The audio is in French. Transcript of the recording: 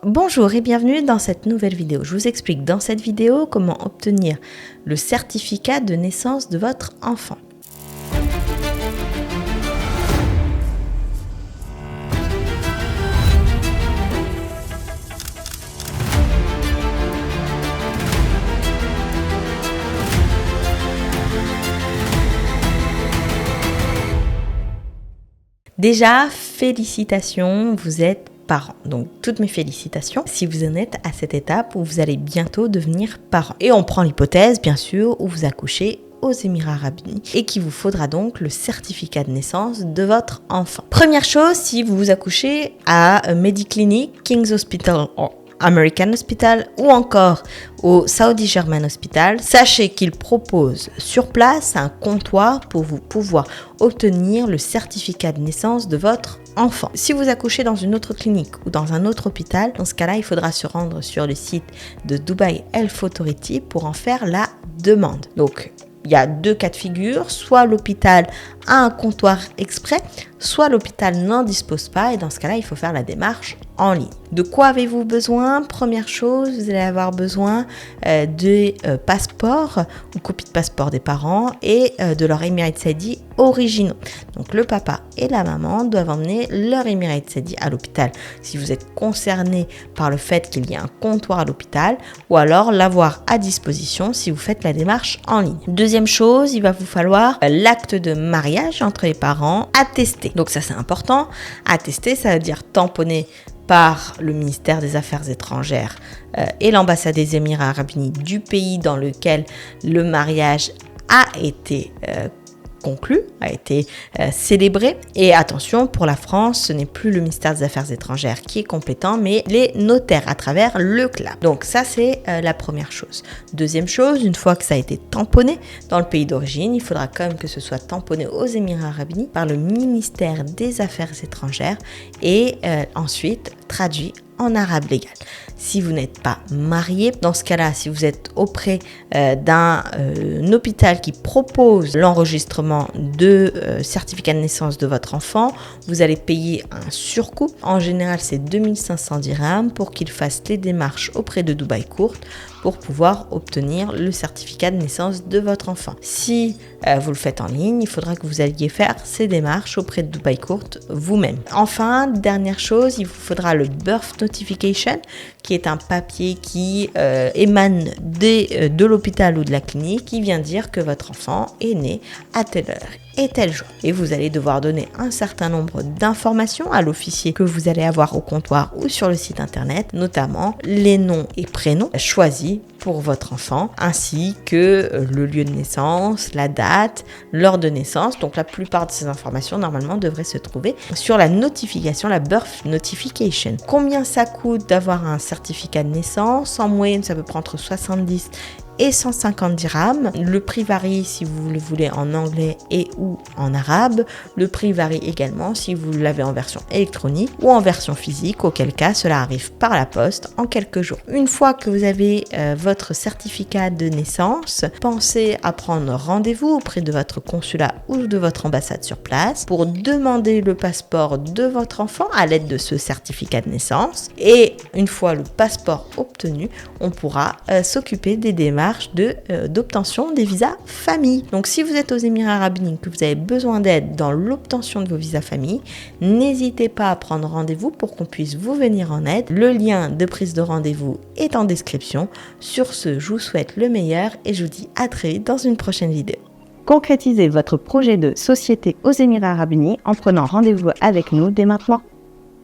Bonjour et bienvenue dans cette nouvelle vidéo. Je vous explique dans cette vidéo comment obtenir le certificat de naissance de votre enfant. Déjà, félicitations, vous êtes parents. Donc, toutes mes félicitations si vous en êtes à cette étape où vous allez bientôt devenir parents. Et on prend l'hypothèse, bien sûr, où vous accouchez aux Émirats Arabes Unis et qu'il vous faudra donc le certificat de naissance de votre enfant. Première chose, si vous accouchez à Mediclinic, King's Hospital, American Hospital ou encore au Saudi German Hospital, sachez qu'ils proposent sur place un comptoir pour vous pouvoir obtenir le certificat de naissance de votre enfant. Si vous accouchez dans une autre clinique ou dans un autre hôpital, dans ce cas-là, il faudra se rendre sur le site de Dubai Health Authority pour en faire la demande. Donc, il y a deux cas de figure, soit l'hôpital a un comptoir exprès, soit l'hôpital n'en dispose pas et dans ce cas-là, il faut faire la démarche en ligne. De quoi avez-vous besoin? Première chose, vous allez avoir besoin de passeports ou copie de passeport des parents et de leur Emirates ID originaux. Donc le papa et la maman doivent emmener leur Emirates ID à l'hôpital si vous êtes concerné par le fait qu'il y ait un comptoir à l'hôpital ou alors l'avoir à disposition si vous faites la démarche en ligne. Deuxième chose, il va vous falloir l'acte de mariage entre les parents attesté. Donc ça c'est important. Attesté, ça veut dire tamponné par le ministère des Affaires étrangères et l'ambassade des Émirats Arabes Unis du pays dans lequel le mariage a été conclu, a été célébré. Et attention, pour la France, ce n'est plus le ministère des Affaires étrangères qui est compétent, mais les notaires à travers le CLAB. Donc ça, c'est la première chose. Deuxième chose, une fois que ça a été tamponné dans le pays d'origine, il faudra quand même que ce soit tamponné aux Émirats Arabes Unis par le ministère des Affaires étrangères et ensuite traduit en arabe légal. Si vous n'êtes pas marié, dans ce cas-là, si vous êtes auprès d'un hôpital qui propose l'enregistrement de certificat de naissance de votre enfant, vous allez payer un surcoût. En général, c'est 2500 dirhams pour qu'il fasse les démarches auprès de Dubai Court pour pouvoir obtenir le certificat de naissance de votre enfant. Si vous le faites en ligne, il faudra que vous alliez faire ces démarches auprès de Dubai Court vous-même. Enfin, dernière chose, il vous faudra le Birth Notification, qui est un papier qui émane de l'hôpital ou de la clinique, qui vient dire que votre enfant est né à telle heure et tel jour. Et vous allez devoir donner un certain nombre d'informations à l'officier que vous allez avoir au comptoir ou sur le site internet, notamment les noms et prénoms choisis pour votre enfant, ainsi que le lieu de naissance, la date, l'heure de naissance. Donc la plupart de ces informations normalement devraient se trouver sur la notification, la Birth Notification. Combien ça coûte d'avoir un certificat de naissance? En moyenne, ça peut prendre entre 70 et 150 dirhams. Le prix varie si vous le voulez en anglais et ou en arabe. Le prix varie également si vous l'avez en version électronique ou en version physique, auquel cas cela arrive par la poste en quelques jours. Une fois que vous avez votre certificat de naissance, pensez à prendre rendez-vous auprès de votre consulat ou de votre ambassade sur place pour demander le passeport de votre enfant à l'aide de ce certificat de naissance. Et une fois le passeport obtenu, on pourra s'occuper des démarches d'obtention des visas famille. Donc si vous êtes aux Émirats Arabes Unis, que vous avez besoin d'aide dans l'obtention de vos visas famille, n'hésitez pas à prendre rendez-vous pour qu'on puisse vous venir en aide. Le lien de prise de rendez-vous est en description. Sur ce, je vous souhaite le meilleur et je vous dis à très vite dans une prochaine vidéo. Concrétisez votre projet de société aux Émirats Arabes Unis en prenant rendez-vous avec nous dès maintenant.